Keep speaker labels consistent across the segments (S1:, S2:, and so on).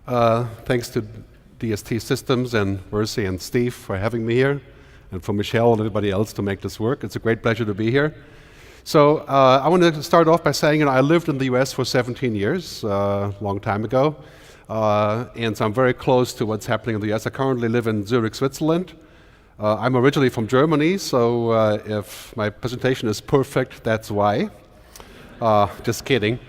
S1: Thanks to DST Systems and Mercy and Steve for having me here, and for Michelle and everybody else to make this work. It's a great pleasure to be here. So I want to start off by saying, I lived in the US for 17 years, a long time ago, and so I'm very close to what's happening in the US. I currently live in Zurich, Switzerland. I'm originally from Germany, so if my presentation is perfect, that's why. Just kidding.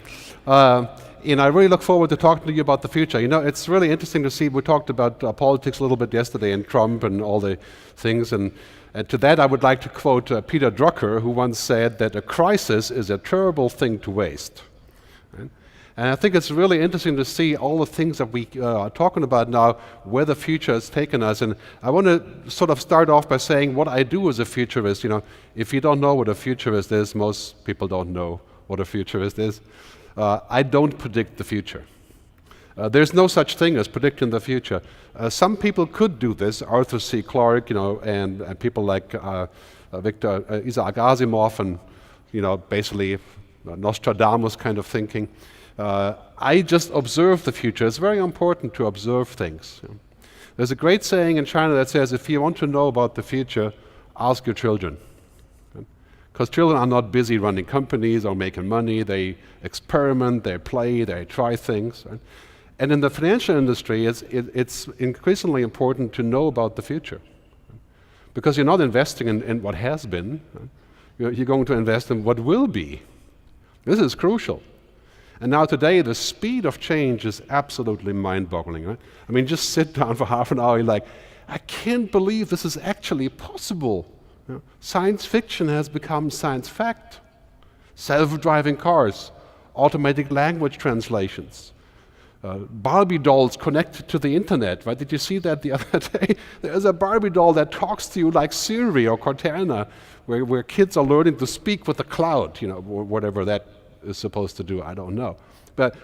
S1: And I really look forward to talking to you about the future. It's really interesting to see, we talked about politics a little bit yesterday and Trump and all the things, and to that I would like to quote Peter Drucker, who once said that a crisis is a terrible thing to waste. Right? And I think it's really interesting to see all the things that we are talking about now, where the future has taken us. And I want to sort of start off by saying what I do as a futurist. If you don't know what a futurist is, most people don't know what a futurist is. I don't predict the future. There's no such thing as predicting the future. Some people could do this, Arthur C. Clarke, and people like Isaac Asimov, and basically Nostradamus kind of thinking. I just observe the future. It's very important to observe things. There's a great saying in China that says, if you want to know about the future, ask your children. Because children are not busy running companies or making money. They experiment, they play, they try things. Right? And in the financial industry, it's increasingly important to know about the future. Because you're not investing in what has been. Right? You're going to invest in what will be. This is crucial. And now today, the speed of change is absolutely mind-boggling. Right? I mean, just sit down for half an hour, you're like, I can't believe this is actually possible. Science fiction has become science fact. Self-driving cars, automatic language translations, Barbie dolls connected to the internet. Right? Did you see that the other day? There's a Barbie doll that talks to you like Siri or Cortana, where kids are learning to speak with the cloud, or whatever that is supposed to do, I don't know. But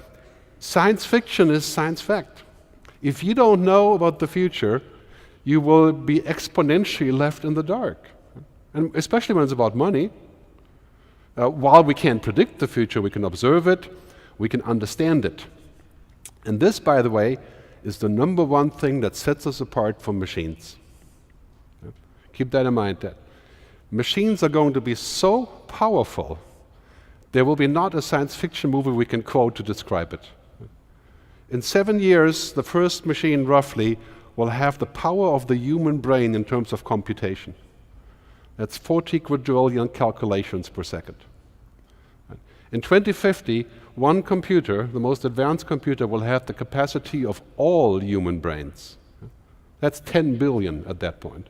S1: science fiction is science fact. If you don't know about the future, you will be exponentially left in the dark. And especially when it's about money. While we can't predict the future, we can observe it, we can understand it. And this, by the way, is the number one thing that sets us apart from machines. Keep that in mind. That machines are going to be so powerful, there will be not a science fiction movie we can quote to describe it. In 7 years, the first machine, roughly, will have the power of the human brain in terms of computation. That's 40 quadrillion calculations per second. In 2050, one computer, the most advanced computer, will have the capacity of all human brains. That's 10 billion at that point.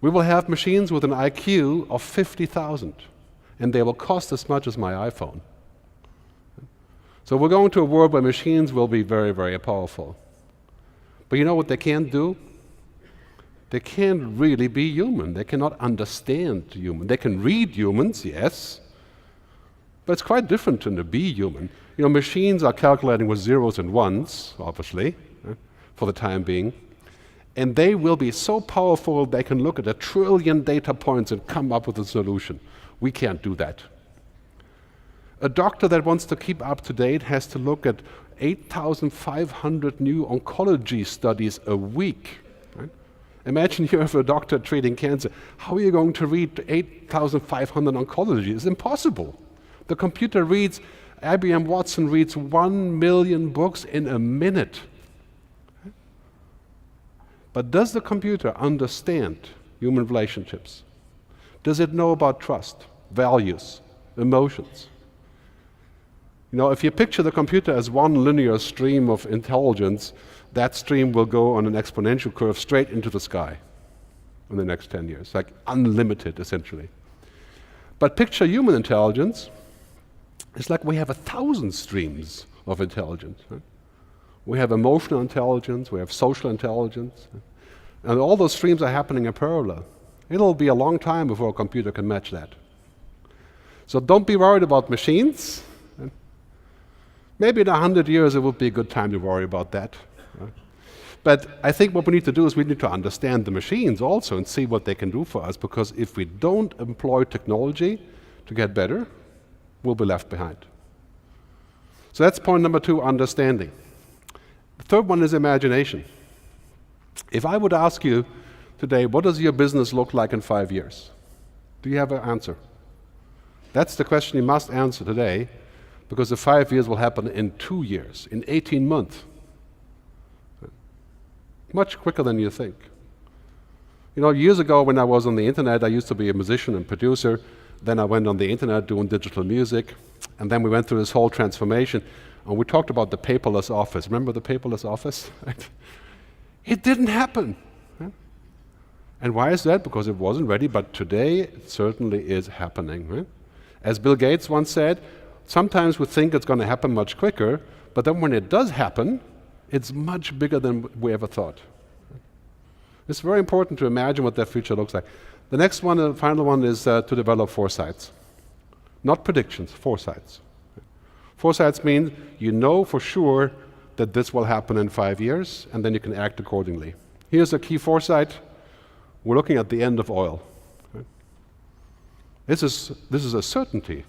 S1: We will have machines with an IQ of 50,000, and they will cost as much as my iPhone. So we're going to a world where machines will be very, very powerful. But you know what they can't do? They can't really be human. They cannot understand human. They can read humans, yes, but it's quite different to be human. Machines are calculating with zeros and ones, obviously, for the time being, and they will be so powerful they can look at 1 trillion data points and come up with a solution. We can't do that. A doctor that wants to keep up to date has to look at 8,500 new oncology studies a week. Imagine you have a doctor treating cancer. How are you going to read 8,500 oncology? It's impossible. The computer reads, IBM Watson reads 1 million books in a minute. But does the computer understand human relationships? Does it know about trust, values, emotions? If you picture the computer as one linear stream of intelligence, that stream will go on an exponential curve straight into the sky in the next 10 years, like unlimited, essentially. But picture human intelligence. It's like we have 1,000 streams of intelligence. Right? We have emotional intelligence, we have social intelligence, and all those streams are happening in parallel. It'll be a long time before a computer can match that. So don't be worried about machines. Maybe in 100 years it would be a good time to worry about that. But I think what we need to do is we need to understand the machines also and see what they can do for us, because if we don't employ technology to get better, we'll be left behind. So that's point number 2, understanding. Third one is imagination. If I would ask you today, what does your business look like in 5 years? Do you have an answer? That's the question you must answer today, because the 5 years will happen in 2 years, in 18 months. Much quicker than you think. You know, years ago when I was on the internet, I used to be a musician and producer. Then I went on the internet doing digital music. And then we went through this whole transformation. And we talked about the paperless office. Remember the paperless office? It didn't happen. And why is that? Because it wasn't ready, but today it certainly is happening. Right? As Bill Gates once said, sometimes we think it's going to happen much quicker, but then when it does happen, it's much bigger than we ever thought. It's very important to imagine what that future looks like. The next one, the final one, is to develop foresights. Not predictions, foresights. Foresights mean you know for sure that this will happen in 5 years, and then you can act accordingly. Here's a key foresight. We're looking at the end of oil. This is a certainty.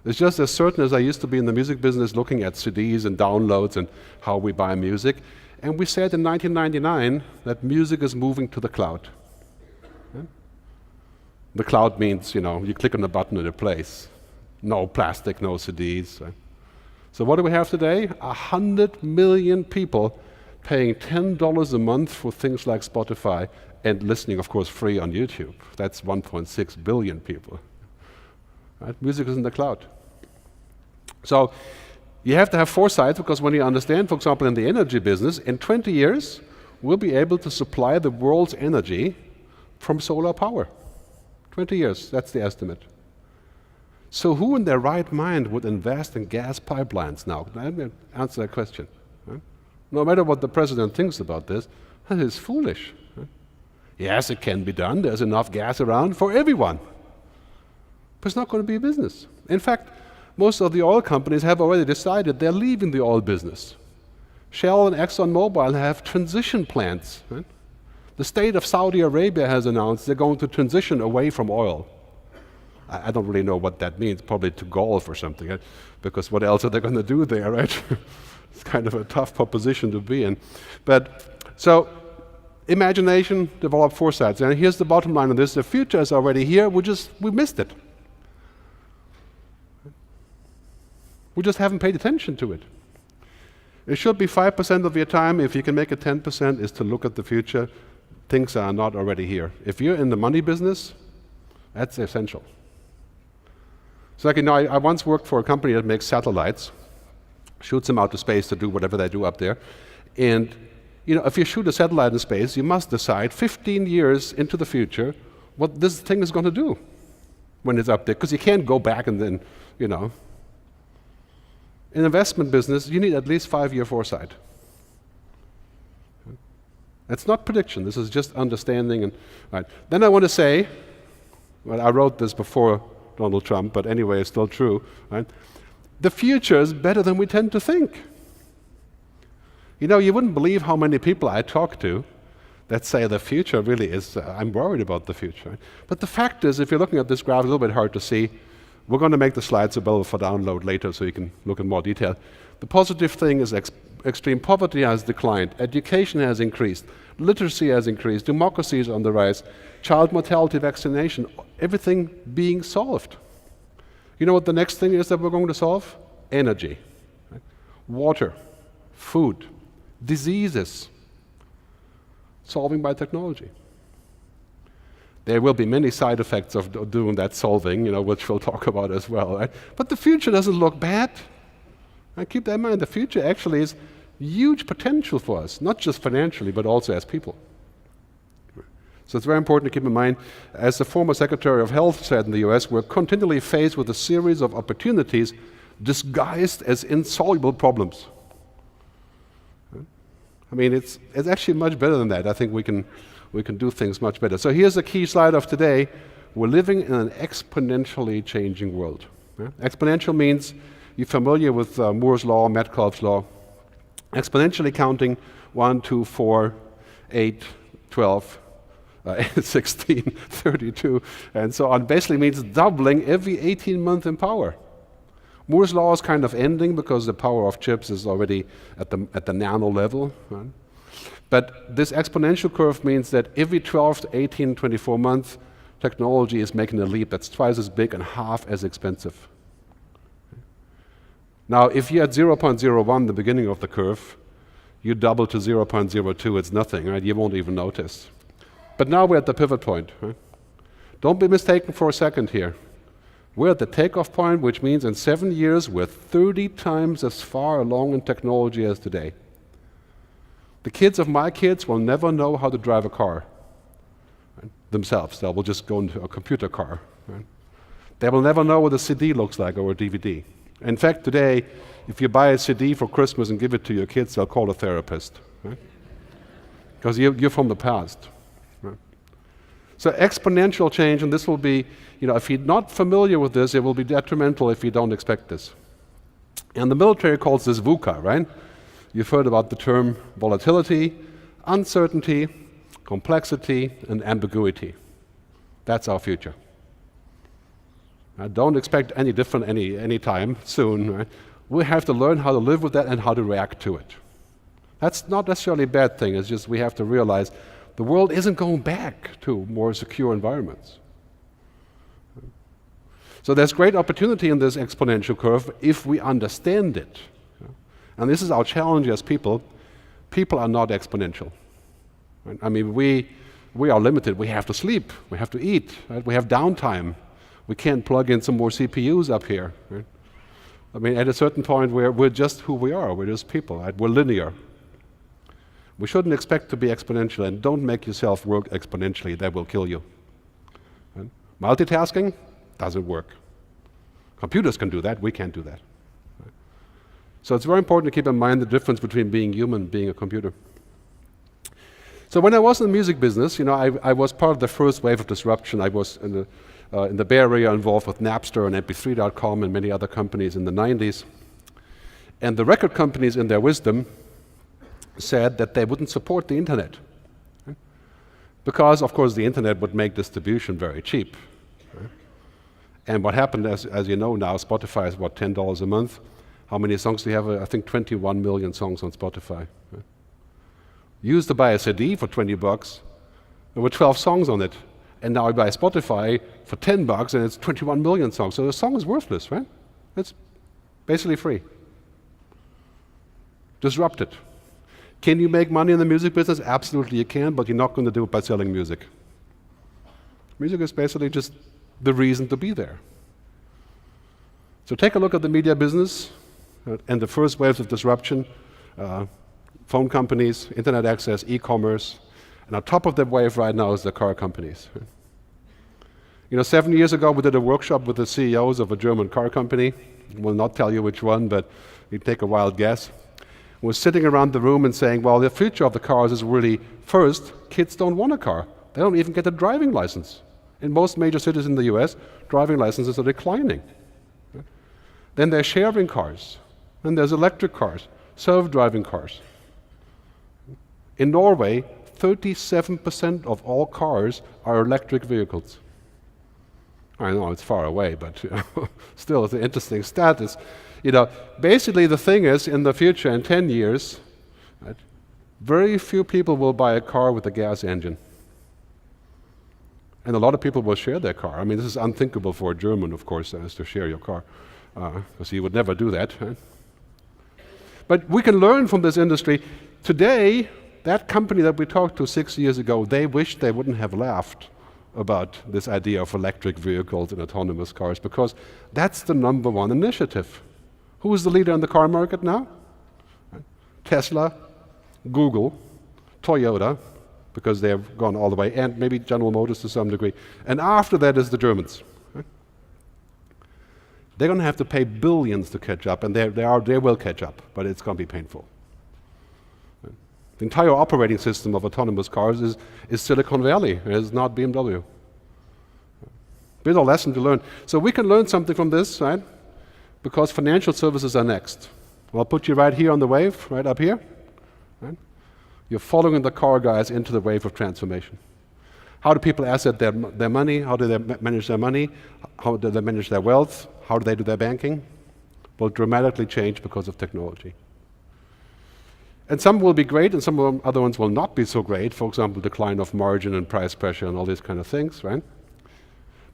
S1: It's just as certain as I used to be in the music business looking at CDs and downloads and how we buy music. And we said in 1999 that music is moving to the cloud. The cloud means, you click on the button and it plays. No plastic, no CDs. So what do we have today? 100 million people paying $10 a month for things like Spotify and listening, of course, free on YouTube. That's 1.6 billion people. Right? Music is in the cloud. So you have to have foresight, because when you understand, for example, in the energy business, in 20 years, we'll be able to supply the world's energy from solar power. 20 years, that's the estimate. So who in their right mind would invest in gas pipelines now? Let me answer that question. Right? No matter what the president thinks about this, that is foolish. Right? Yes, it can be done. There's enough gas around for everyone. But it's not going to be a business. In fact, most of the oil companies have already decided they're leaving the oil business. Shell and ExxonMobil have transition plans. Right? The state of Saudi Arabia has announced they're going to transition away from oil. I don't really know what that means, probably to golf or something, right? Because what else are they going to do there, right? It's kind of a tough proposition to be in. But so, imagination, develop foresights. And here's the bottom line on this: the future is already here. We missed it. We just haven't paid attention to it. It should be 5% of your time. If you can make it 10%, is to look at the future. Things are not already here. If you're in the money business, that's essential. So like, I once worked for a company that makes satellites, shoots them out to space to do whatever they do up there. And if you shoot a satellite in space, you must decide 15 years into the future what this thing is going to do when it's up there, because you can't go back and then, In investment business, you need at least 5-year foresight. That's not prediction. This is just understanding. And right. Then I want to say, I wrote this before Donald Trump, but anyway, it's still true. Right? The future is better than we tend to think. You wouldn't believe how many people I talk to that say the future really is, I'm worried about the future. Right? But the fact is, if you're looking at this graph, it's a little bit hard to see. We're going to make the slides available for download later so you can look in more detail. The positive thing is extreme poverty has declined, education has increased, literacy has increased, democracy is on the rise, child mortality, vaccination, everything being solved. You know what the next thing is that we're going to solve? Energy, right? Water, food, diseases, solving by technology. There will be many side effects of doing that solving, which we'll talk about as well. Right? But the future doesn't look bad. And keep that in mind. The future actually is huge potential for us, not just financially, but also as people. So it's very important to keep in mind, as the former Secretary of Health said in the US, we're continually faced with a series of opportunities disguised as insoluble problems. I mean, it's actually much better than that. I think we can do things much better. So here's the key slide of today. We're living in an exponentially changing world. Yeah? Exponential means you're familiar with Moore's law, Metcalfe's law. Exponentially counting 1, 2, 4, 8, 12, 16, 32, and so on. Basically means doubling every 18 months in power. Moore's law is kind of ending because the power of chips is already at the nano level. Right? But this exponential curve means that every 12 to 18, 24 months, technology is making a leap that's twice as big and half as expensive. Now, if you're at 0.01, the beginning of the curve, you double to 0.02, it's nothing, right? You won't even notice. But now we're at the pivot point. Right? Don't be mistaken for a second here. We're at the takeoff point, which means in 7 years, we're 30 times as far along in technology as today. The kids of my kids will never know how to drive a car right? themselves. They will just go into a computer car. Right? They will never know what a CD looks like or a DVD. In fact, today, if you buy a CD for Christmas and give it to your kids, they'll call a therapist. Because right? you're from the past. Right? So exponential change, and this will be, if you're not familiar with this, it will be detrimental if you don't expect this. And the military calls this VUCA, right? You've heard about the term volatility, uncertainty, complexity, and ambiguity. That's our future. Don't expect any different any time soon. Right? We have to learn how to live with that and how to react to it. That's not necessarily a bad thing, it's just we have to realize the world isn't going back to more secure environments. So there's great opportunity in this exponential curve if we understand it. And this is our challenge as people. People are not exponential. Right? I mean, we are limited. We have to sleep. We have to eat. Right? We have downtime. We can't plug in some more CPUs up here. Right? I mean, at a certain point, we're just who we are. We're just people. Right? We're linear. We shouldn't expect to be exponential, and don't make yourself work exponentially. That will kill you. Right? Multitasking doesn't work. Computers can do that. We can't do that. Right? So it's very important to keep in mind the difference between being human and being a computer. So when I was in the music business, I was part of the first wave of disruption. I was in the Bay Area involved with Napster and MP3.com and many other companies in the 90s. And the record companies, in their wisdom, said that they wouldn't support the internet. Right? Because, of course, the internet would make distribution very cheap. Right? And what happened, as you know now, Spotify is, $10 a month? How many songs do you have? I think 21 million songs on Spotify. Right? You used to buy a CD for $20. There were 12 songs on it. And now I buy Spotify for $10 and it's 21 million songs. So the song is worthless, right? It's basically free. Disrupt it. Can you make money in the music business? Absolutely you can, but you're not going to do it by selling music. Music is basically just the reason to be there. So take a look at the media business and the first waves of disruption, phone companies, internet access, e-commerce, and on top of that wave right now is the car companies. 7 years ago we did a workshop with the CEOs of a German car company. I will not tell you which one, but you take a wild guess. We're sitting around the room and saying, well, the future of the cars is really, first, kids don't want a car. They don't even get a driving license. In most major cities in the US, driving licenses are declining. Then there's sharing cars. Then there's electric cars, self-driving cars. In Norway, 37% of all cars are electric vehicles. I know it's far away, but still it's an interesting status. Basically the thing is, in the future, in 10 years, right, very few people will buy a car with a gas engine. And a lot of people will share their car. I mean, this is unthinkable for a German, of course, as to share your car, because he would never do that. Right? But we can learn from this industry. Today, that company that we talked to 6 years ago, they wished they wouldn't have laughed about this idea of electric vehicles and autonomous cars, because that's the number one initiative. Who is the leader in the car market now? Tesla, Google, Toyota, because they have gone all the way, and maybe General Motors to some degree. And after that is the Germans. Right? They're going to have to pay billions to catch up, and they will catch up, but it's going to be painful. Right? The entire operating system of autonomous cars is Silicon Valley. It is not BMW. There's a lesson to learn. So we can learn something from this, right? Because financial services are next. Well, I'll put you right here on the wave, right up here. Right? You're following the car guys into the wave of transformation. How do people asset their money? How do they manage their money? How do they manage their wealth? How do they do their banking? will dramatically change because of technology. And some will be great, and some other ones will not be so great. For example, decline of margin and price pressure and all these kind of things, right?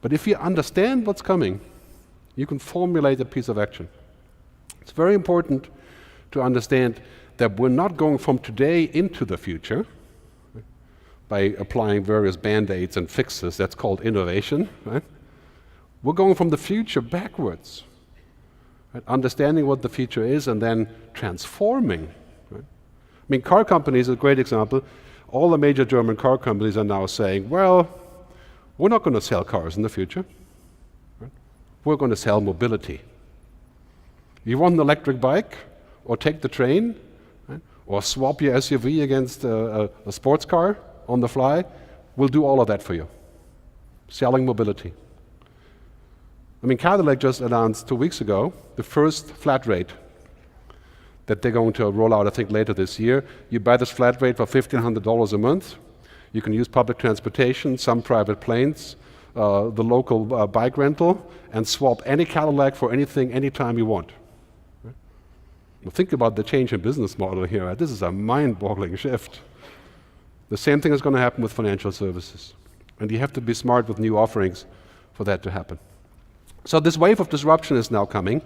S1: But if you understand what's coming, you can formulate a piece of action. It's very important to understand that we're not going from today into the future by applying various band-aids and fixes. That's called innovation, right? We're going from the future backwards, right? Understanding what the future is and then transforming. Right? I mean, car companies are a great example. All the major German car companies are now saying, well, we're not going to sell cars in the future. Right? We're going to sell mobility. You want an electric bike, or take the train, right? Or swap your SUV against a sports car on the fly, we'll do all of that for you. Selling mobility. I mean, Cadillac just announced 2 weeks ago the first flat rate that they're going to roll out, I think, later this year. You buy this flat rate for $1,500 a month. You can use public transportation, some private planes, the local bike rental, and swap any Cadillac for anything, anytime you want. Right? Now think about the change in business model here. Right? This is a mind-boggling shift. The same thing is going to happen with financial services. And you have to be smart with new offerings for that to happen. So this wave of disruption is now coming.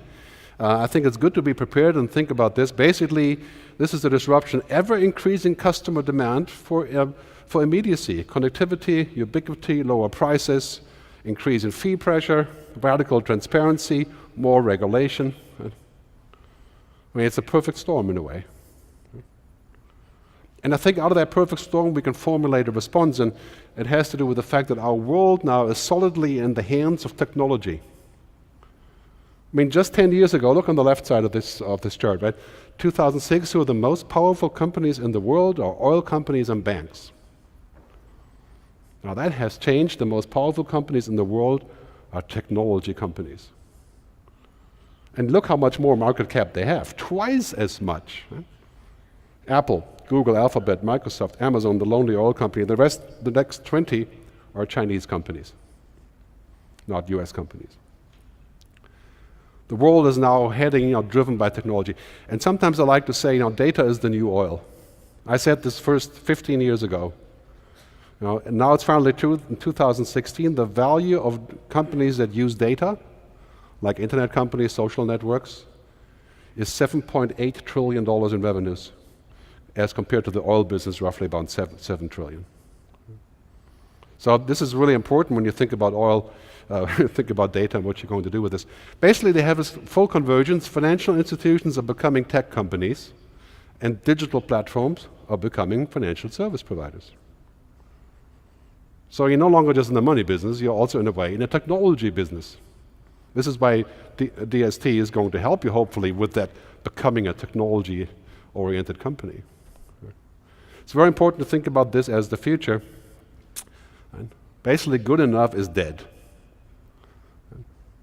S1: I think it's good to be prepared and think about this. Basically, this is a disruption, ever-increasing customer demand for immediacy, connectivity, ubiquity, lower prices, increase in fee pressure, radical transparency, more regulation. I mean, it's a perfect storm in a way. And I think out of that perfect storm, we can formulate a response, and it has to do with the fact that our world now is solidly in the hands of technology. I mean, just 10 years ago, look on the left side of this chart, right? 2006, who are the most powerful companies in the world are oil companies and banks. Now that has changed. The most powerful companies in the world are technology companies. And look how much more market cap they have, twice as much. Right? Apple, Google, Alphabet, Microsoft, Amazon, the lonely oil company, the rest, the next 20 are Chinese companies, not US companies. The world is now heading, driven by technology. And sometimes I like to say, data is the new oil. I said this first 15 years ago. And now it's finally true. In 2016, the value of companies that use data, like internet companies, social networks, is $7.8 trillion in revenues, as compared to the oil business, roughly about 7 trillion. So this is really important when you think about oil, think about data and what you're going to do with this. Basically, they have this full convergence. Financial institutions are becoming tech companies, and digital platforms are becoming financial service providers. So you're no longer just in the money business, you're also, in a way, in a technology business. This is why DST is going to help you, hopefully, with that becoming a technology-oriented company. It's very important to think about this as the future. And basically, good enough is dead.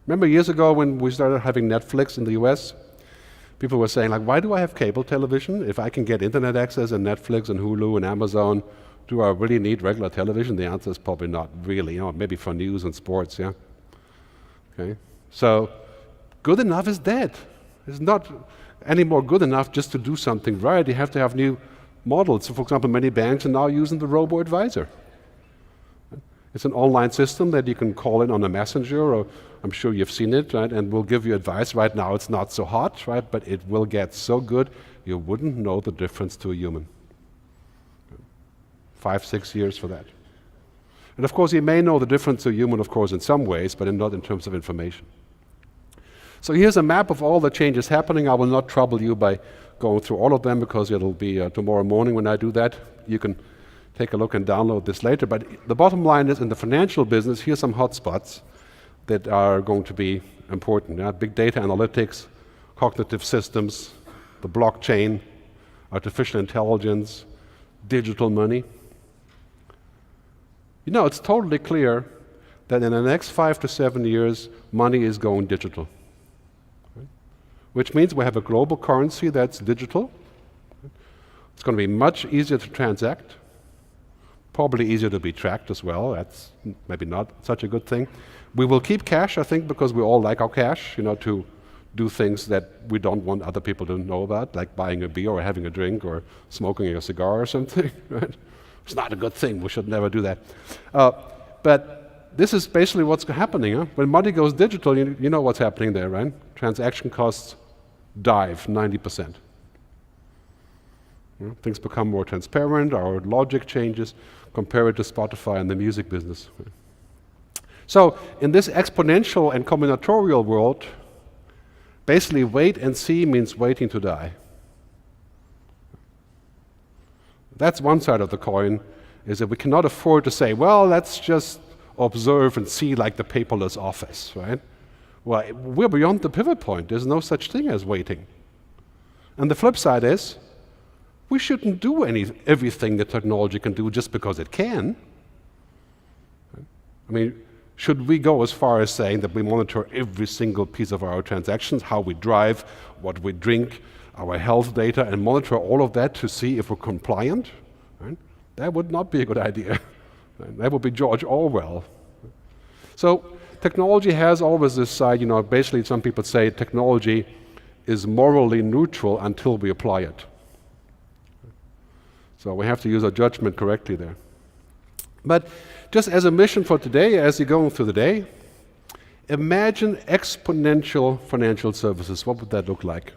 S1: Remember years ago when we started having Netflix in the US? People were saying, why do I have cable television if I can get internet access and Netflix and Hulu and Amazon? Do I really need regular television? The answer is probably not really, maybe for news and sports, yeah? Okay, so good enough is dead. It's not any more good enough just to do something right. You have to have new models. So for example, many banks are now using the robo-advisor. It's an online system that you can call in on a messenger, or I'm sure you've seen it, right? And will give you advice. Right now it's not so hot, right? But it will get so good, you wouldn't know the difference to a human. 5, 6 years for that. And of course, you may know the difference to a human, of course, in some ways, but not in terms of information. So here's a map of all the changes happening. I will not trouble you by going through all of them, because it'll be tomorrow morning when I do that. You can take a look and download this later. But the bottom line is, in the financial business, here's some hotspots that are going to be important. Big data analytics, cognitive systems, the blockchain, artificial intelligence, digital money. It's totally clear that in the next 5 to 7 years, money is going digital. Right? Which means we have a global currency that's digital. It's going to be much easier to transact, probably easier to be tracked as well. That's maybe not such a good thing. We will keep cash, I think, because we all like our cash, to do things that we don't want other people to know about, like buying a beer or having a drink or smoking a cigar or something, right? It's not a good thing. We should never do that. But this is basically what's happening. Huh? When money goes digital, you know what's happening there, right? Transaction costs dive 90%. Things become more transparent, our logic changes. Compare it to Spotify and the music business. So in this exponential and combinatorial world, basically wait and see means waiting to die. That's one side of the coin, is that we cannot afford to say, well, let's just observe and see like the paperless office, right? Well, we're beyond the pivot point. There's no such thing as waiting. And the flip side is, we shouldn't do everything that technology can do just because it can. I mean, should we go as far as saying that we monitor every single piece of our transactions, how we drive, what we drink, our health data, and monitor all of that to see if we're compliant? Right? That would not be a good idea. That would be George Orwell. So technology has always this side, basically some people say technology is morally neutral until we apply it. So we have to use our judgment correctly there. But just as a mission for today, as you're going through the day, imagine exponential financial services. What would that look like?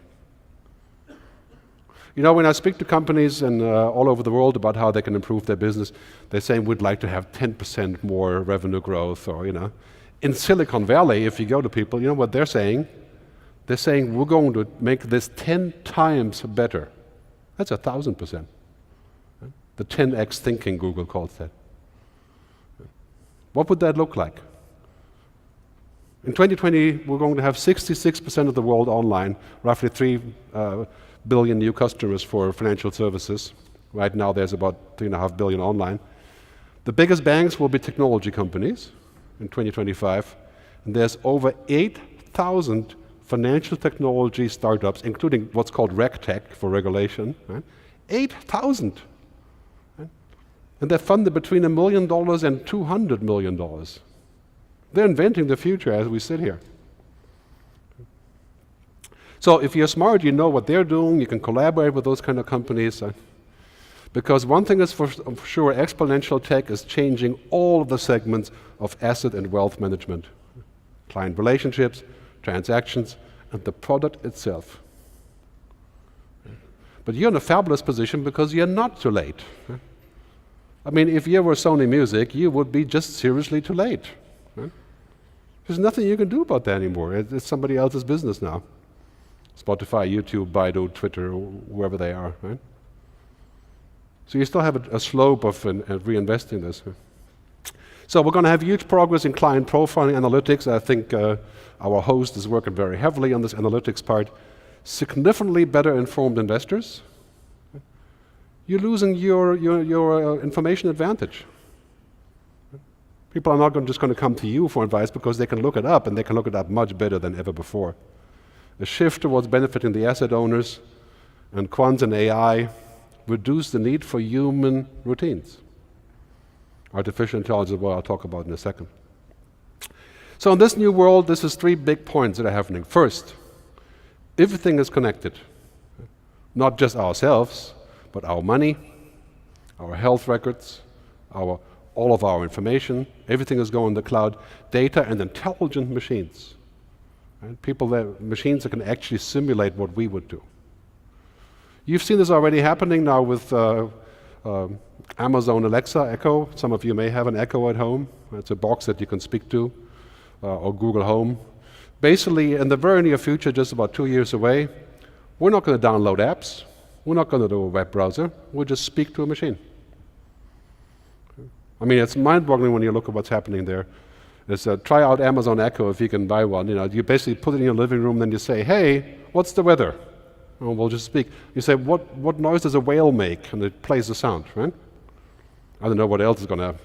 S1: When I speak to companies and all over the world about how they can improve their business, they're saying we'd like to have 10% more revenue growth, or In Silicon Valley, if you go to people, you know what they're saying? They're saying we're going to make this 10 times better. That's 1,000%. The 10x thinking, Google calls that. What would that look like? In 2020, we're going to have 66% of the world online, roughly 3 billion new customers for financial services. Right now, there's about 3.5 billion online. The biggest banks will be technology companies in 2025, and there's over 8,000 financial technology startups, including what's called RegTech for regulation. Right? 8,000. And they're funded between $1 million and $200 million. They're inventing the future as we sit here. So if you're smart, you know what they're doing, you can collaborate with those kind of companies. Because one thing is for sure, exponential tech is changing all of the segments of asset and wealth management. Client relationships, transactions, and the product itself. But you're in a fabulous position because you're not too late. I mean, if you were Sony Music, you would be just seriously too late. Right? There's nothing you can do about that anymore. It's somebody else's business now. Spotify, YouTube, Baidu, Twitter, whoever they are. Right? So you still have a slope of reinvesting this. So we're going to have huge progress in client profiling analytics. I think our host is working very heavily on this analytics part. Significantly better informed investors. You're losing your information advantage. People are not just going to come to you for advice because they can look it up, and they can look it up much better than ever before. The shift towards benefiting the asset owners and quants and AI reduce the need for human routines. Artificial intelligence is what I'll talk about in a second. So in this new world, this is 3 big points that are happening. First, everything is connected. Not just ourselves, but our money, our health records, all of our information, everything is going in the cloud, data and intelligent machines. Right? Machines that can actually simulate what we would do. You've seen this already happening now with Amazon Alexa Echo. Some of you may have an Echo at home. It's a box that you can speak to, or Google Home. Basically, in the very near future, just about 2 years away, we're not going to download apps. We're not going to do a web browser. We'll just speak to a machine. I mean, it's mind-boggling when you look at what's happening there. Try out Amazon Echo if you can buy one. You basically put it in your living room, then you say, hey, what's the weather? And we'll just speak. You say, what noise does a whale make? And it plays the sound, right? I don't know what else is going to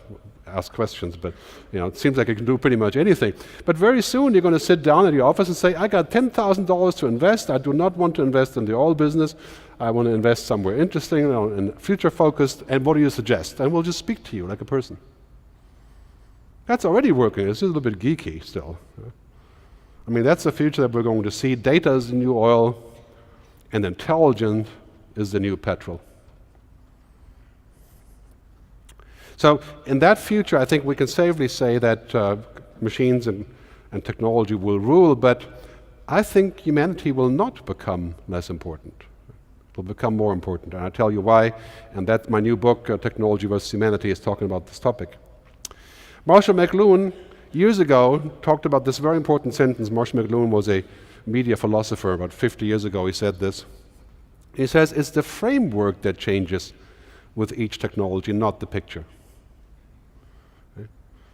S1: ask questions, but it seems like it can do pretty much anything. But very soon you're going to sit down at your office and say, I got $10,000 to invest. I do not want to invest in the oil business. I want to invest somewhere interesting and future-focused, and what do you suggest? And we'll just speak to you like a person. That's already working. It's a little bit geeky still. I mean, that's the future that we're going to see. Data is the new oil, and intelligence is the new petrol. So in that future, I think we can safely say that machines and technology will rule, but I think humanity will not become less important. It will become more important, and I'll tell you why, and that's my new book, Technology versus Humanity, is talking about this topic. Marshall McLuhan, years ago, talked about this very important sentence. Marshall McLuhan was a media philosopher about 50 years ago. He said this. He says, it's the framework that changes with each technology, not the picture. Okay?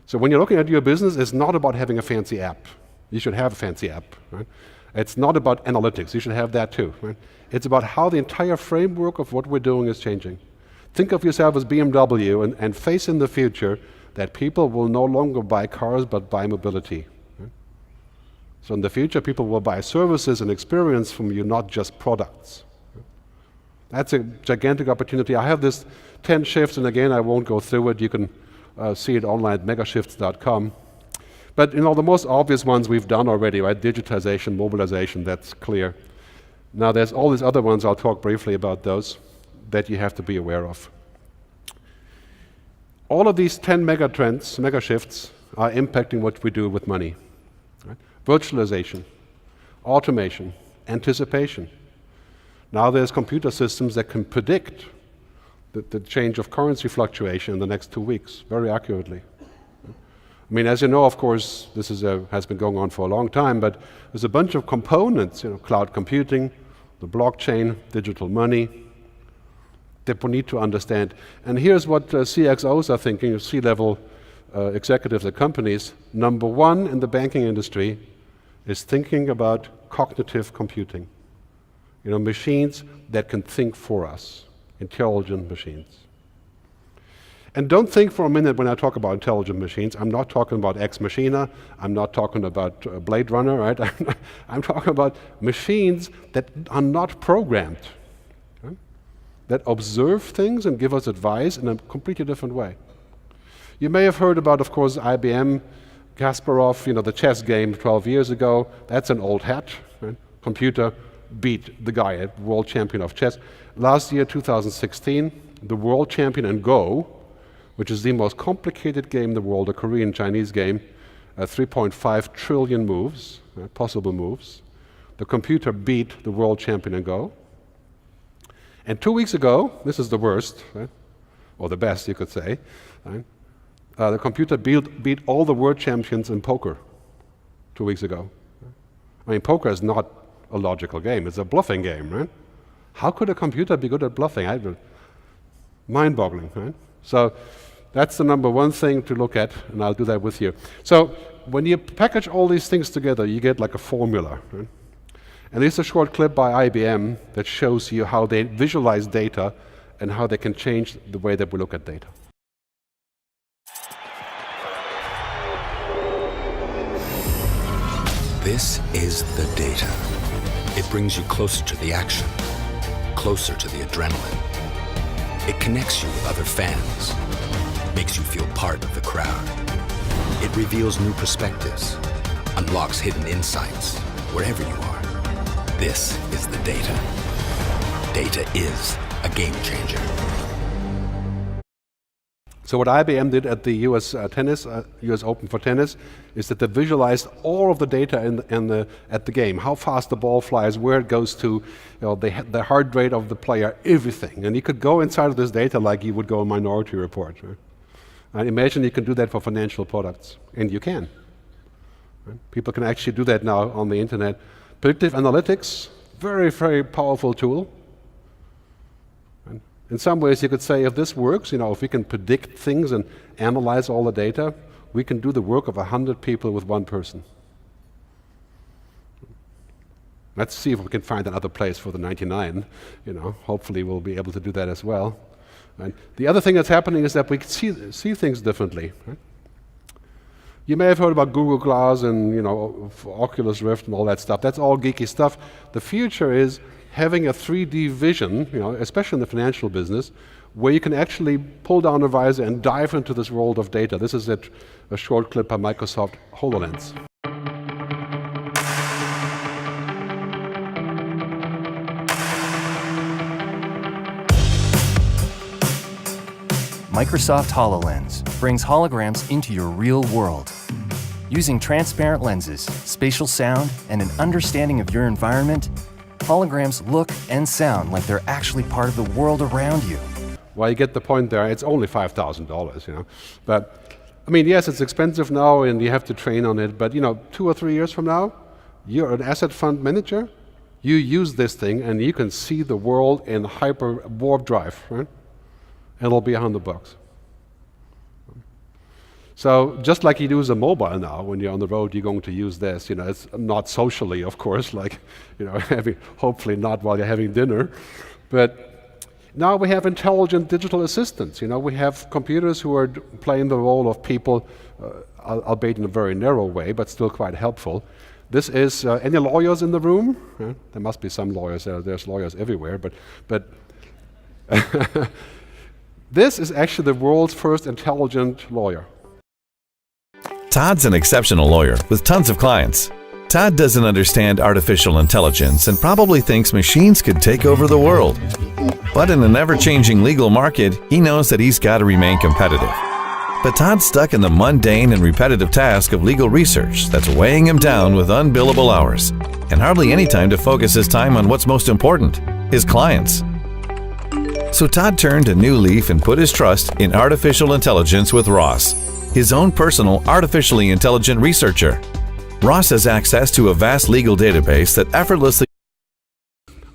S1: So when you're looking at your business, it's not about having a fancy app. You should have a fancy app. Right? It's not about analytics. You should have that too. Right? It's about how the entire framework of what we're doing is changing. Think of yourself as BMW and face in the future that people will no longer buy cars but buy mobility. Right? So in the future, people will buy services and experience from you, not just products. That's a gigantic opportunity. I have this 10 shifts, and again, I won't go through it. You can see it online at megashifts.com. But the most obvious ones we've done already, right? Digitization, mobilization, that's clear. Now there's all these other ones, I'll talk briefly about those, that you have to be aware of. All of these 10 megatrends, megashifts, are impacting what we do with money. Right? Virtualization, automation, anticipation. Now there's computer systems that can predict the change of currency fluctuation in the next 2 weeks very accurately. I mean, as you know, of course, this has been going on for a long time, but there's a bunch of components, cloud computing, the blockchain, digital money, that we need to understand. And here's what CXOs are thinking, C-level executives at companies. Number one in the banking industry is thinking about cognitive computing. Machines that can think for us, intelligent machines. And don't think for a minute when I talk about intelligent machines, I'm not talking about Ex Machina, I'm not talking about Blade Runner, right? I'm talking about machines that are not programmed, right? That observe things and give us advice in a completely different way. You may have heard about, of course, IBM, Kasparov, the chess game 12 years ago. That's an old hat, right? Computer beat the guy, a world champion of chess. Last year, 2016, the world champion in Go, which is the most complicated game in the world, a Korean-Chinese game, 3.5 trillion moves, possible moves. The computer beat the world champion in Go. And 2 weeks ago, this is the worst, right? Or the best, you could say, right? The computer beat all the world champions in poker 2 weeks ago. I mean, poker is not a logical game. It's a bluffing game, right? How could a computer be good at bluffing? Mind-boggling, right? So that's the number one thing to look at, and I'll do that with you. So when you package all these things together, you get like a formula, right? And this is a short clip by IBM that shows you how they visualize data and how they can change the way that we look at data.
S2: This is the data. It brings you closer to the action, closer to the adrenaline. It connects you with other fans, makes you feel part of the crowd. It reveals new perspectives, unlocks hidden insights wherever you are. This is the data. Data is a game changer.
S1: So what IBM did at the US Open for tennis is that they visualized all of the data at the game, how fast the ball flies, where it goes to, the heart rate of the player, everything. And you could go inside of this data like you would go a Minority Report. Right? And imagine you can do that for financial products, and you can. Right? People can actually do that now on the internet. Predictive analytics, very, very powerful tool. In some ways, you could say if this works, if we can predict things and analyze all the data, we can do the work of 100 people with one person. Let's see if we can find another place for the 99. Hopefully we'll be able to do that as well. Right? The other thing that's happening is that we see things differently. Right? You may have heard about Google Glass and Oculus Rift and all that stuff. That's all geeky stuff. The future is having a 3D vision, especially in the financial business, where you can actually pull down a visor and dive into this world of data. This is a short clip by Microsoft HoloLens.
S3: Microsoft HoloLens brings holograms into your real world. Using transparent lenses, spatial sound, and an understanding of your environment, holograms look and sound like they're actually part of the world around you.
S1: Well, you get the point there. It's only $5,000, you know. But, I mean, yes, it's expensive now and you have to train on it, but, you know, 2 or 3 years from now, you're an asset fund manager, you use this thing and you can see the world in hyper warp drive, right? And it'll be $100. So just like you use a mobile now, when you're on the road, you're going to use this. You know, it's not socially, of course, like, you know, hopefully not while you're having dinner. But now we have intelligent digital assistants. You know, we have computers who are playing the role of people, albeit in a very narrow way, but still quite helpful. This is, any lawyers in the room? There must be some lawyers there. There's lawyers everywhere, but this is actually the world's first intelligent lawyer.
S4: Todd's an exceptional lawyer with tons of clients. Todd doesn't understand artificial intelligence and probably thinks machines could take over the world. But in an ever-changing legal market, he knows that he's got to remain competitive. But Todd's stuck in the mundane and repetitive task of legal research that's weighing him down with unbillable hours and hardly any time to focus his time on what's most important, his clients. So Todd turned a new leaf and put his trust in artificial intelligence with Ross, his own personal artificially intelligent researcher. Ross has access to a vast legal database that effortlessly...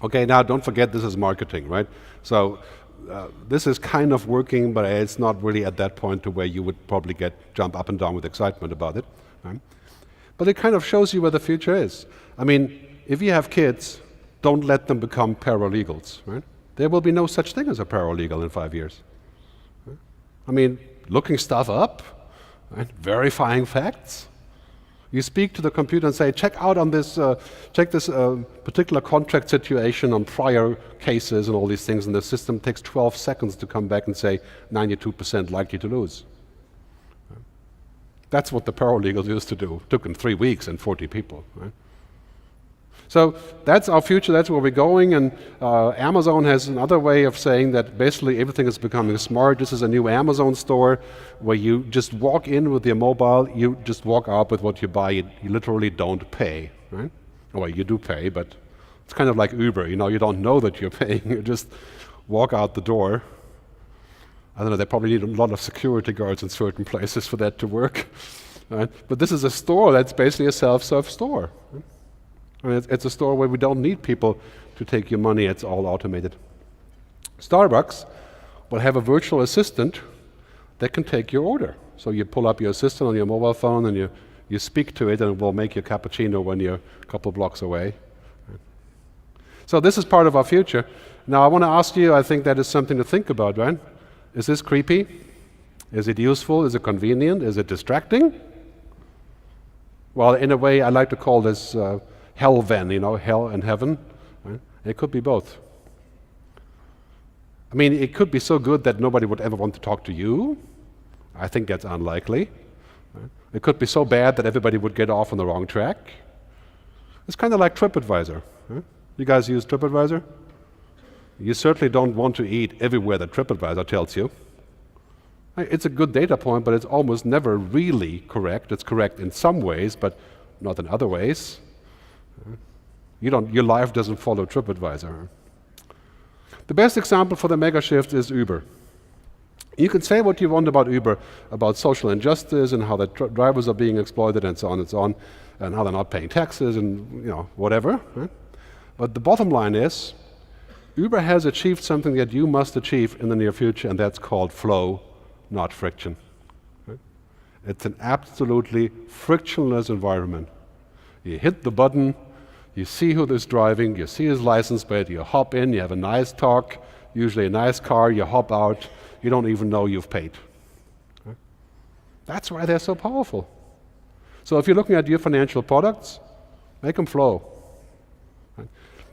S1: Okay, now don't forget this is marketing, right? So this is kind of working, but it's not really at that point to where you would probably jump up and down with excitement about it. Right? But it kind of shows you where the future is. I mean, if you have kids, don't let them become paralegals, right? There will be no such thing as a paralegal in 5 years. Right? I mean, looking stuff up, right? Verifying facts. You speak to the computer and say, check out on this, check this particular contract situation on prior cases and all these things, and the system takes 12 seconds to come back and say 92% likely to lose. That's what the paralegals used to do. It took them 3 weeks and 40 people. Right? So that's our future, that's where we're going, and Amazon has another way of saying that basically everything is becoming smart. This is a new Amazon store where you just walk in with your mobile, you just walk out with what you buy, you literally don't pay, right? Well, you do pay, but it's kind of like Uber, you know, you don't know that you're paying, you just walk out the door. I don't know, they probably need a lot of security guards in certain places for that to work, right? But this is a store that's basically a self-serve store. Right? I mean, it's a store where we don't need people to take your money, it's all automated. Starbucks will have a virtual assistant that can take your order. So you pull up your assistant on your mobile phone and you speak to it and it will make you a cappuccino when you're a couple blocks away. So this is part of our future. Now I want to ask you, I think that is something to think about, right? Is this creepy? Is it useful? Is it convenient? Is it distracting? Well, in a way, I like to call this hell then, you know, hell and heaven. Right? It could be both. I mean, it could be so good that nobody would ever want to talk to you. I think that's unlikely. Right? It could be so bad that everybody would get off on the wrong track. It's kind of like TripAdvisor. Right? You guys use TripAdvisor? You certainly don't want to eat everywhere that TripAdvisor tells you. It's a good data point, but it's almost never really correct. It's correct in some ways, but not in other ways. Your life doesn't follow TripAdvisor. The best example for the mega shift is Uber. You can say what you want about Uber, about social injustice and how the drivers are being exploited and so on, and how they're not paying taxes and whatever. Right? But the bottom line is, Uber has achieved something that you must achieve in the near future, and that's called flow, not friction. Right? It's an absolutely frictionless environment. You hit the button, you see who is driving, you see his license plate, you hop in, you have a nice talk, usually a nice car, you hop out, you don't even know you've paid. Right? That's why they're so powerful. So if you're looking at your financial products, make them flow. Right?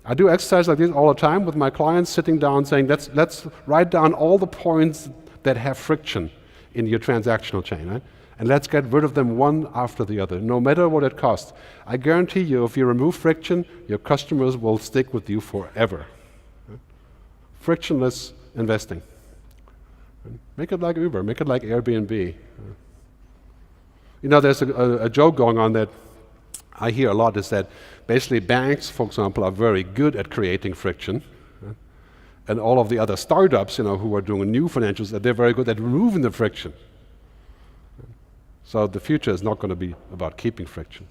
S1: I do exercise like this all the time with my clients, sitting down saying, let's write down all the points that have friction in your transactional chain. Right? And let's get rid of them one after the other, no matter what it costs. I guarantee you, if you remove friction, your customers will stick with you forever. Frictionless investing. Make it like Uber, make it like Airbnb. You know, there's a joke going on that I hear a lot, is that basically banks, for example, are very good at creating friction, and all of the other startups, you know, who are doing new financials, they're very good at removing the friction. So the future is not going to be about keeping friction.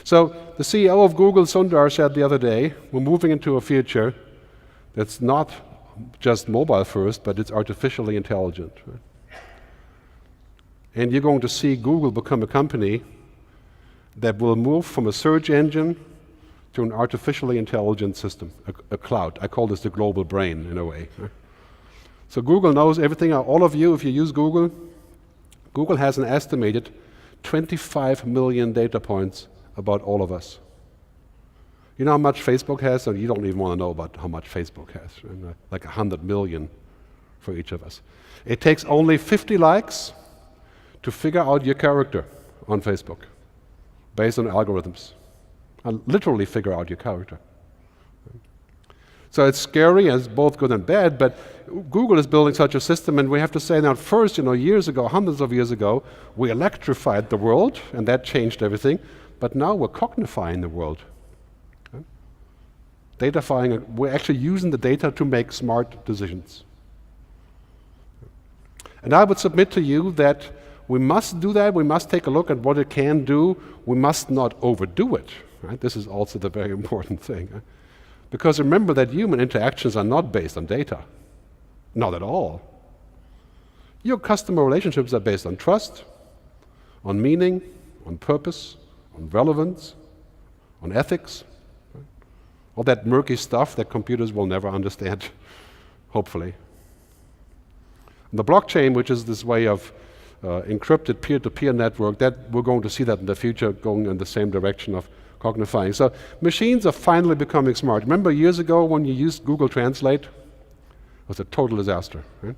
S1: So the CEO of Google, Sundar, said the other day, we're moving into a future that's not just mobile first, but it's artificially intelligent. Right? And you're going to see Google become a company that will move from a search engine to an artificially intelligent system, a cloud. I call this the global brain, in a way. Right? So Google knows everything. All of you, if you use Google, Google has an estimated 25 million data points about all of us. You know how much Facebook has? So you don't even want to know about how much Facebook has. Right? Like 100 million for each of us. It takes only 50 likes to figure out your character on Facebook based on algorithms. And literally figure out your character. So it's scary, and it's both good and bad, but Google is building such a system, and we have to say now, first, you know, years ago, hundreds of years ago, we electrified the world, and that changed everything, but now we're cognifying the world. Okay? Datafying, we're actually using the data to make smart decisions. And I would submit to you that we must do that, we must take a look at what it can do, we must not overdo it. Right? This is also the very important thing. Right? Because remember that human interactions are not based on data. Not at all. Your customer relationships are based on trust, on meaning, on purpose, on relevance, on ethics. Right? All that murky stuff that computers will never understand, hopefully. And the blockchain, which is this way of encrypted peer-to-peer network, that we're going to see that in the future going in the same direction of cognifying. So machines are finally becoming smart. Remember years ago when you used Google Translate? It was a total disaster. Right?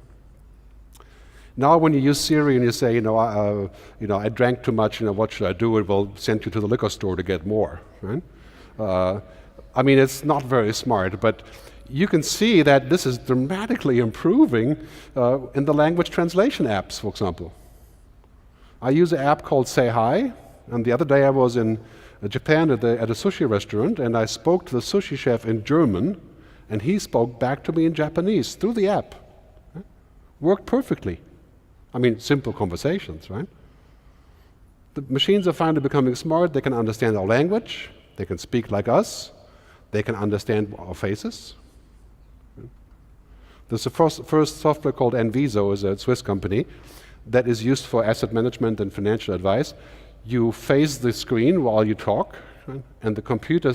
S1: Now when you use Siri and you say, I drank too much, what should I do? It will send you to the liquor store to get more. Right? I mean, it's not very smart, but you can see that this is dramatically improving in the language translation apps, for example. I use an app called Say Hi, and the other day I was in Japan at a sushi restaurant, and I spoke to the sushi chef in German, and he spoke back to me in Japanese through the app. Right? Worked perfectly. I mean, simple conversations, right? The machines are finally becoming smart. They can understand our language. They can speak like us. They can understand our faces. There's the first software called Enviso, is a Swiss company, that is used for asset management and financial advice. You face the screen while you talk, right? And the computer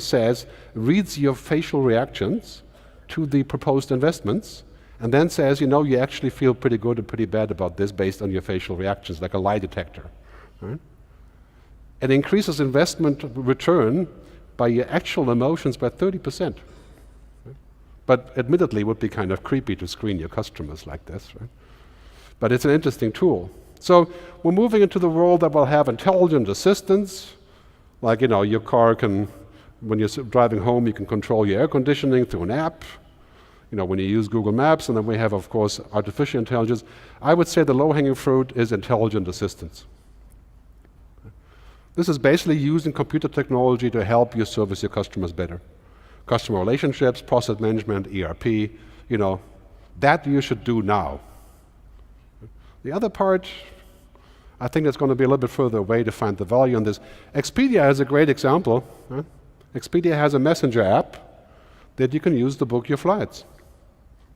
S1: reads your facial reactions to the proposed investments, and then says, you actually feel pretty good and pretty bad about this based on your facial reactions, like a lie detector. Right? It increases investment return by your actual emotions by 30%. Right? But admittedly, it would be kind of creepy to screen your customers like this. Right? But it's an interesting tool. So we're moving into the world that will have intelligent assistants, like your car can, when you're driving home, you can control your air conditioning through an app. When you use Google Maps, and then we have, of course, artificial intelligence. I would say the low-hanging fruit is intelligent assistants. This is basically using computer technology to help you service your customers better. Customer relationships, process management, ERP, that you should do now. The other part, I think that's going to be a little bit further away to find the value in this. Expedia is a great example. Right? Expedia has a messenger app that you can use to book your flights.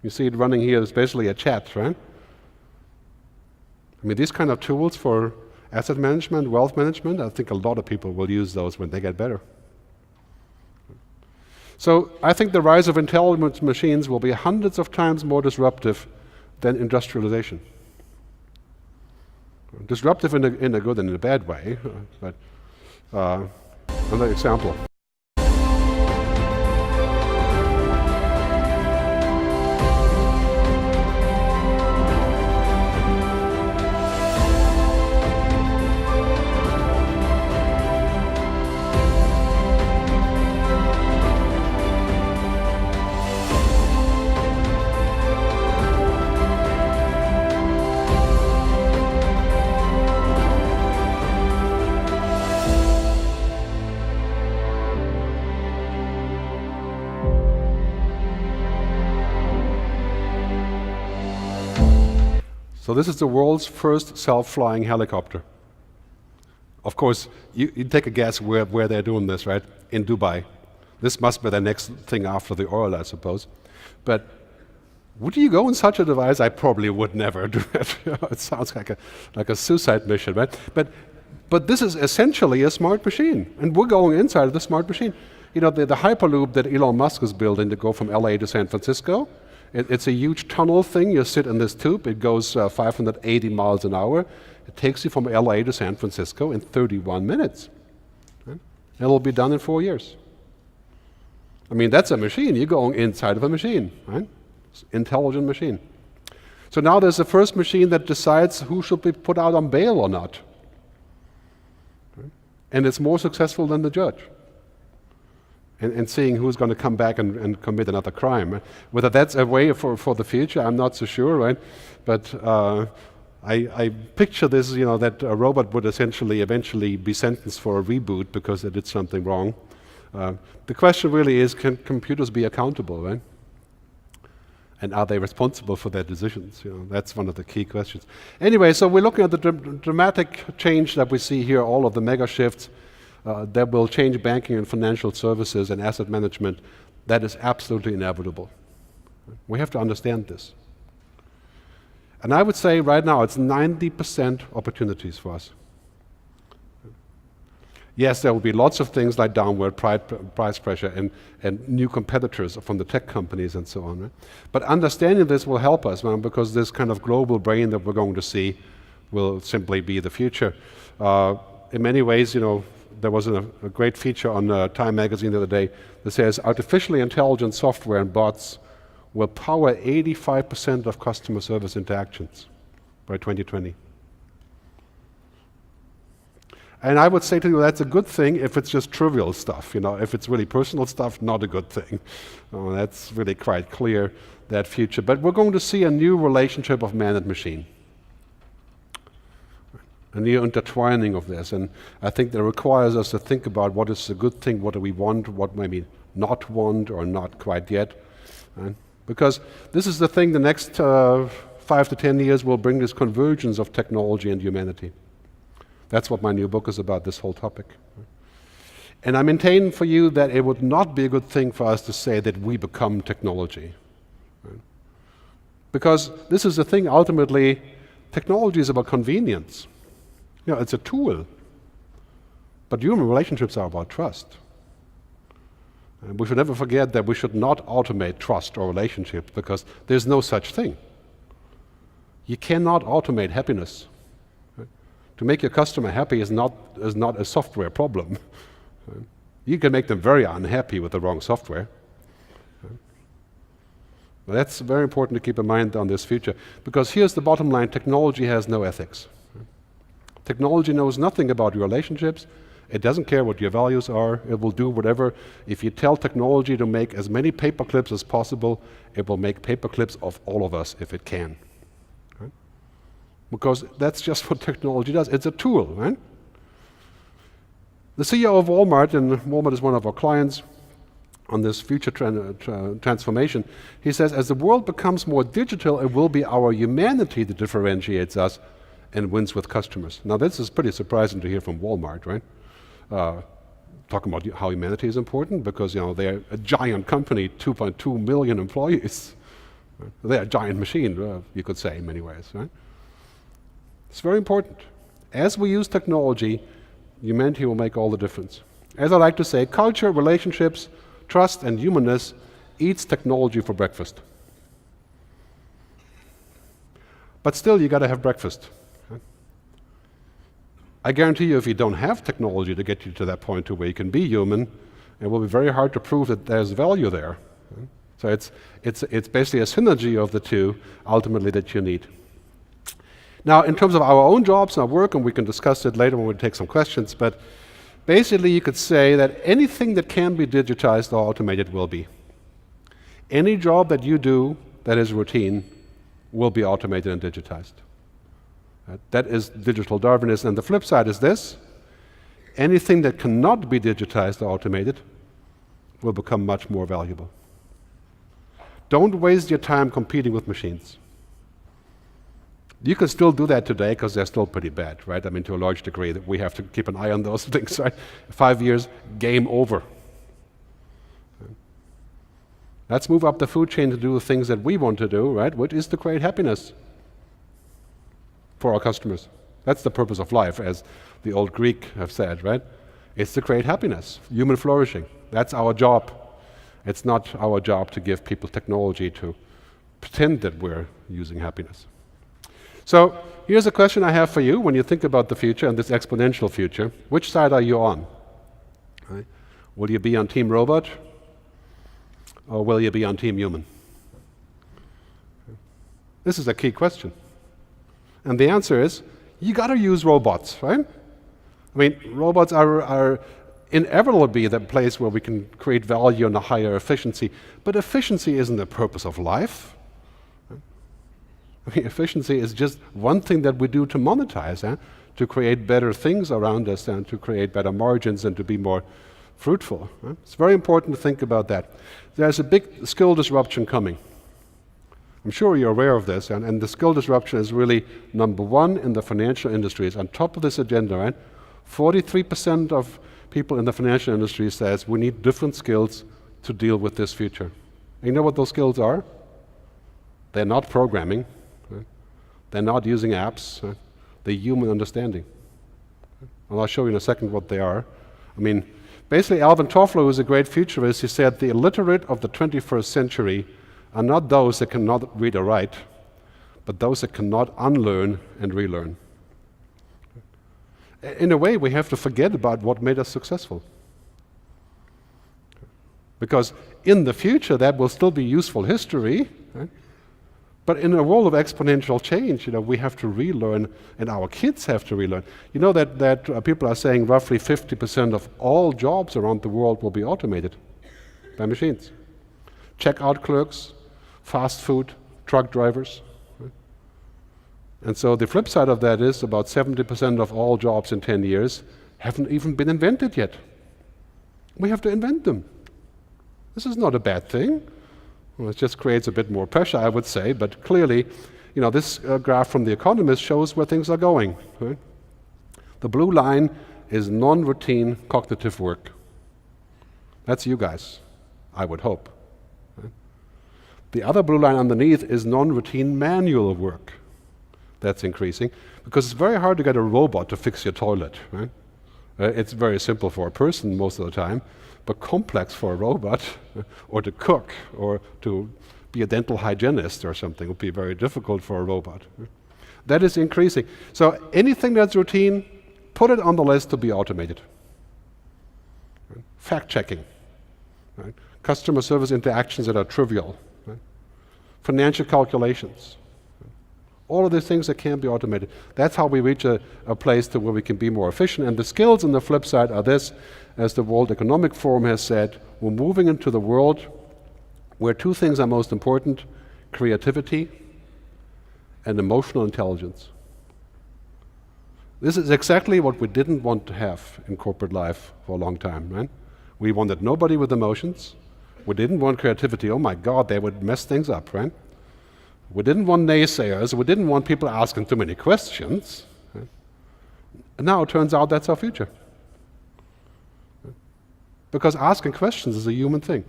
S1: You see it running here, it's basically a chat, right? I mean, these kind of tools for asset management, wealth management, I think a lot of people will use those when they get better. So I think the rise of intelligent machines will be hundreds of times more disruptive than industrialization. Disruptive in a good and in a bad way, but another example. So this is the world's first self-flying helicopter. Of course, you take a guess where they're doing this, right? In Dubai. This must be the next thing after the oil, I suppose. But would you go in such a device? I probably would never do it. It sounds like a suicide mission, right? But this is essentially a smart machine, and we're going inside of the smart machine. You know, the Hyperloop that Elon Musk is building to go from LA to San Francisco, it's a huge tunnel thing. You sit in this tube. It goes 580 miles an hour. It takes you from LA to San Francisco in 31 minutes. Right? It'll be done in 4 years. I mean, that's a machine. You're going inside of a machine, right? It's an intelligent machine. So now there's the first machine that decides who should be put out on bail or not. Right? And it's more successful than the judge. And seeing who's going to come back and commit another crime. Right? Whether that's a way for the future, I'm not so sure, right? But I picture this, you know, that a robot would eventually be sentenced for a reboot because they did something wrong. The question really is, can computers be accountable, right? And are they responsible for their decisions? You know, that's one of the key questions. Anyway, so we're looking at the dramatic change that we see here, all of the mega shifts that will change banking and financial services and asset management. That is absolutely inevitable. We have to understand this. And I would say right now it's 90% opportunities for us. Yes, there will be lots of things like downward price pressure and new competitors from the tech companies and so on. Right? But understanding this will help us, because this kind of global brain that we're going to see will simply be the future. In many ways, you know, there was a great feature on Time magazine the other day that says artificially intelligent software and bots will power 85% of customer service interactions by 2020. And I would say to you that's a good thing if it's just trivial stuff. You know, if it's really personal stuff, not a good thing. That's really quite clear, that future. But we're going to see a new relationship of man and machine. A new intertwining of this. And I think that requires us to think about what is a good thing, what do we want, what maybe not want or not quite yet. Right? Because this is the thing, the next 5 to 10 years will bring this convergence of technology and humanity. That's what my new book is about, this whole topic. And I maintain for you that it would not be a good thing for us to say that we become technology. Right? Because this is the thing, ultimately, technology is about convenience. You know, it's a tool. But human relationships are about trust. And we should never forget that we should not automate trust or relationships, because there's no such thing. You cannot automate happiness. To make your customer happy is not a software problem. You can make them very unhappy with the wrong software. But that's very important to keep in mind on this future, because here's the bottom line: technology has no ethics. Technology knows nothing about your relationships. It doesn't care what your values are. It will do whatever. If you tell technology to make as many paper clips as possible, it will make paper clips of all of us if it can. Right? Because that's just what technology does. It's a tool, right? The CEO of Walmart, and Walmart is one of our clients on this future transformation, he says, as the world becomes more digital, it will be our humanity that differentiates us and wins with customers. Now, this is pretty surprising to hear from Walmart, right? Talking about how humanity is important, because they're a giant company, 2.2 million employees. Right? They're a giant machine, you could say in many ways, right? It's very important. As we use technology, humanity will make all the difference. As I like to say, culture, relationships, trust, and humanness eats technology for breakfast. But still, you got to have breakfast. I guarantee you, if you don't have technology to get you to that point to where you can be human, it will be very hard to prove that there's value there. So it's basically a synergy of the two, ultimately, that you need. Now, in terms of our own jobs and our work, and we can discuss it later when we take some questions, but basically you could say that anything that can be digitized or automated will be. Any job that you do that is routine will be automated and digitized. That is digital Darwinism. And the flip side is this: anything that cannot be digitized or automated will become much more valuable. Don't waste your time competing with machines. You can still do that today because they're still pretty bad, right? I mean, to a large degree, that we have to keep an eye on those things, right? 5 years, game over. Let's move up the food chain to do the things that we want to do, right? Which is to create happiness for our customers. That's the purpose of life, as the old Greek have said, right? It's to create happiness, human flourishing. That's our job. It's not our job to give people technology to pretend that we're using happiness. So here's a question I have for you when you think about the future and this exponential future. Which side are you on? Right? Will you be on Team Robot or will you be on Team Human? This is a key question. And the answer is, you got to use robots, right? I mean, robots are inevitably the place where we can create value and a higher efficiency. But efficiency isn't the purpose of life. I mean, efficiency is just one thing that we do to monetize, to create better things around us and to create better margins and to be more fruitful. It's very important to think about that. There's a big skill disruption coming. I'm sure you're aware of this, and the skill disruption is really number one in the financial industries. On top of this agenda, right? 43% of people in the financial industry says we need different skills to deal with this future. And you know what those skills are? They're not programming. Right? They're not using apps. Right? They're human understanding. And I'll show you in a second what they are. I mean, basically Alvin Toffler, who's a great futurist, he said the illiterate of the 21st century are not those that cannot read or write, but those that cannot unlearn and relearn. In a way, we have to forget about what made us successful. Because in the future, that will still be useful history, right? But in a world of exponential change, we have to relearn, and our kids have to relearn. You know that people are saying roughly 50% of all jobs around the world will be automated by machines. Checkout clerks, fast food, truck drivers. And so the flip side of that is about 70% of all jobs in 10 years haven't even been invented yet. We have to invent them. This is not a bad thing. Well, it just creates a bit more pressure, I would say, but clearly, this graph from The Economist shows where things are going. Right? The blue line is non-routine cognitive work. That's you guys, I would hope. Right? The other blue line underneath is non-routine manual work. That's increasing, because it's very hard to get a robot to fix your toilet, right? It's very simple for a person most of the time, but complex for a robot, or to cook, or to be a dental hygienist or something would be very difficult for a robot. That is increasing. So anything that's routine, put it on the list to be automated. Right? Fact-checking, right? Customer service interactions that are trivial, right? Financial calculations. All of these things that can be automated. That's how we reach a place to where we can be more efficient. And the skills on the flip side are this, as the World Economic Forum has said, we're moving into the world where two things are most important: creativity and emotional intelligence. This is exactly what we didn't want to have in corporate life for a long time, right? We wanted nobody with emotions. We didn't want creativity. Oh my God, they would mess things up, right? We didn't want naysayers. We didn't want people asking too many questions. Right? And now it turns out that's our future. Right? Because asking questions is a human thing.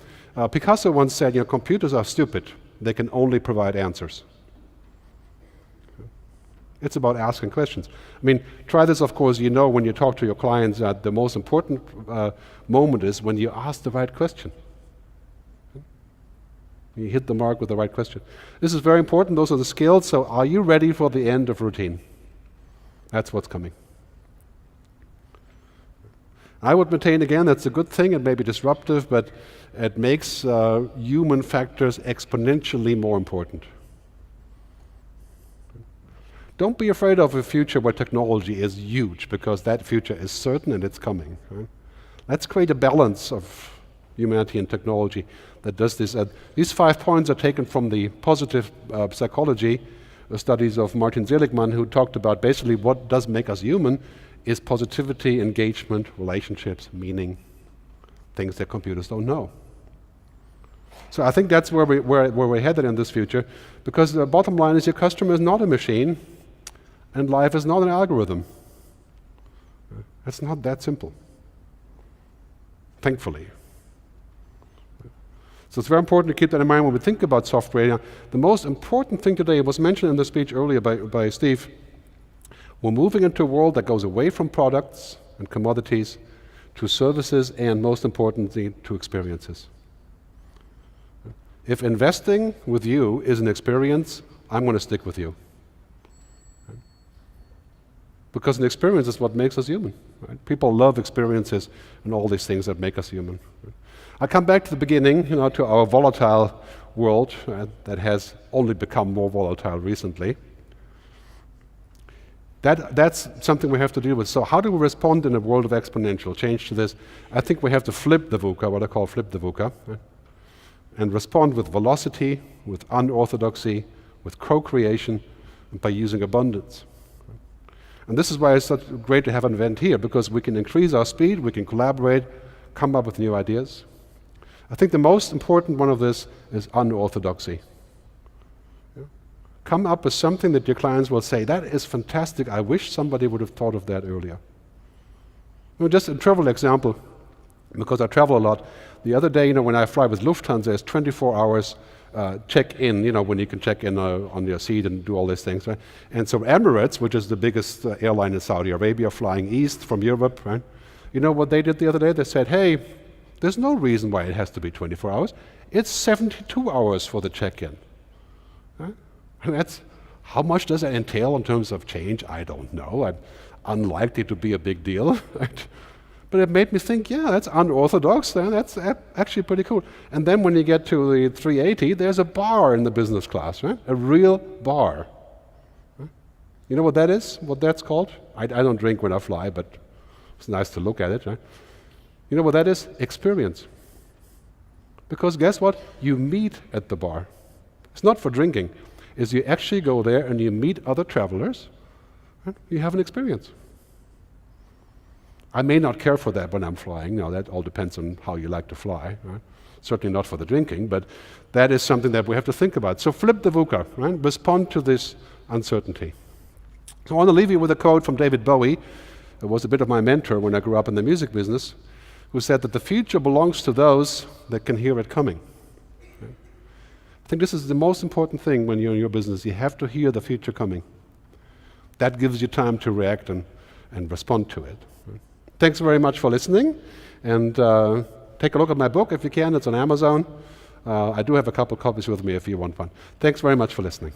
S1: Picasso once said, computers are stupid. They can only provide answers. It's about asking questions. I mean, try this, of course, when you talk to your clients that the most important moment is when you ask the right question. You hit the mark with the right question. This is very important. Those are the skills. So are you ready for the end of routine? That's what's coming. I would maintain, again, that's a good thing. It may be disruptive, but it makes human factors exponentially more important. Don't be afraid of a future where technology is huge, because that future is certain and it's coming. Right? Let's create a balance of humanity and technology that does this. These 5 points are taken from the positive psychology studies of Martin Seligman, who talked about basically what does make us human is positivity, engagement, relationships, meaning, things that computers don't know. So I think that's where we're headed in this future, because the bottom line is your customer is not a machine, And life is not an algorithm. It's not that simple, thankfully. So it's very important to keep that in mind when we think about software. Now, the most important thing today was mentioned in the speech earlier by Steve. We're moving into a world that goes away from products and commodities to services and, most importantly, to experiences. If investing with you is an experience, I'm going to stick with you. Because an experience is what makes us human. Right? People love experiences and all these things that make us human. Right? I come back to the beginning, to our volatile world that has only become more volatile recently. That's something we have to deal with. So how do we respond in a world of exponential change to this? I think we have to flip the VUCA, what I call flip the VUCA, and respond with velocity, with unorthodoxy, with co-creation, and by using abundance. And this is why it's such great to have an event here, because we can increase our speed, we can collaborate, come up with new ideas. I think the most important one of this is unorthodoxy. Come up with something that your clients will say, that is fantastic, I wish somebody would have thought of that earlier. Just a trivial example, because I travel a lot. The other day, when I fly with Lufthansa, it's 24 hours check-in, when you can check in on your seat and do all these things, right? And so Emirates, which is the biggest airline in Saudi Arabia, flying east from Europe, right? You know what they did the other day? They said, hey, there's no reason why it has to be 24 hours. It's 72 hours for the check-in. Right? And that's, how much does that entail in terms of change? I don't know. Unlikely to be a big deal. Right? But it made me think, yeah, that's unorthodox. That's actually pretty cool. And then when you get to the 380, there's a bar in the business class, right? A real bar. Right? You know what that is? What that's called? I don't drink when I fly, but it's nice to look at it, right? You know what that is? Experience. Because guess what? You meet at the bar. It's not for drinking. It's you actually go there and you meet other travelers, and you have an experience. I may not care for that when I'm flying. Now, that all depends on how you like to fly. Right? Certainly not for the drinking, but that is something that we have to think about. So flip the VUCA, right? Respond to this uncertainty. So I want to leave you with a quote from David Bowie, who was a bit of my mentor when I grew up in the music business, who said that the future belongs to those that can hear it coming. Right? I think this is the most important thing when you're in your business. You have to hear the future coming. That gives you time to react and respond to it. Thanks very much for listening, and take a look at my book if you can. It's on Amazon. I do have a couple copies with me if you want one. Thanks very much for listening.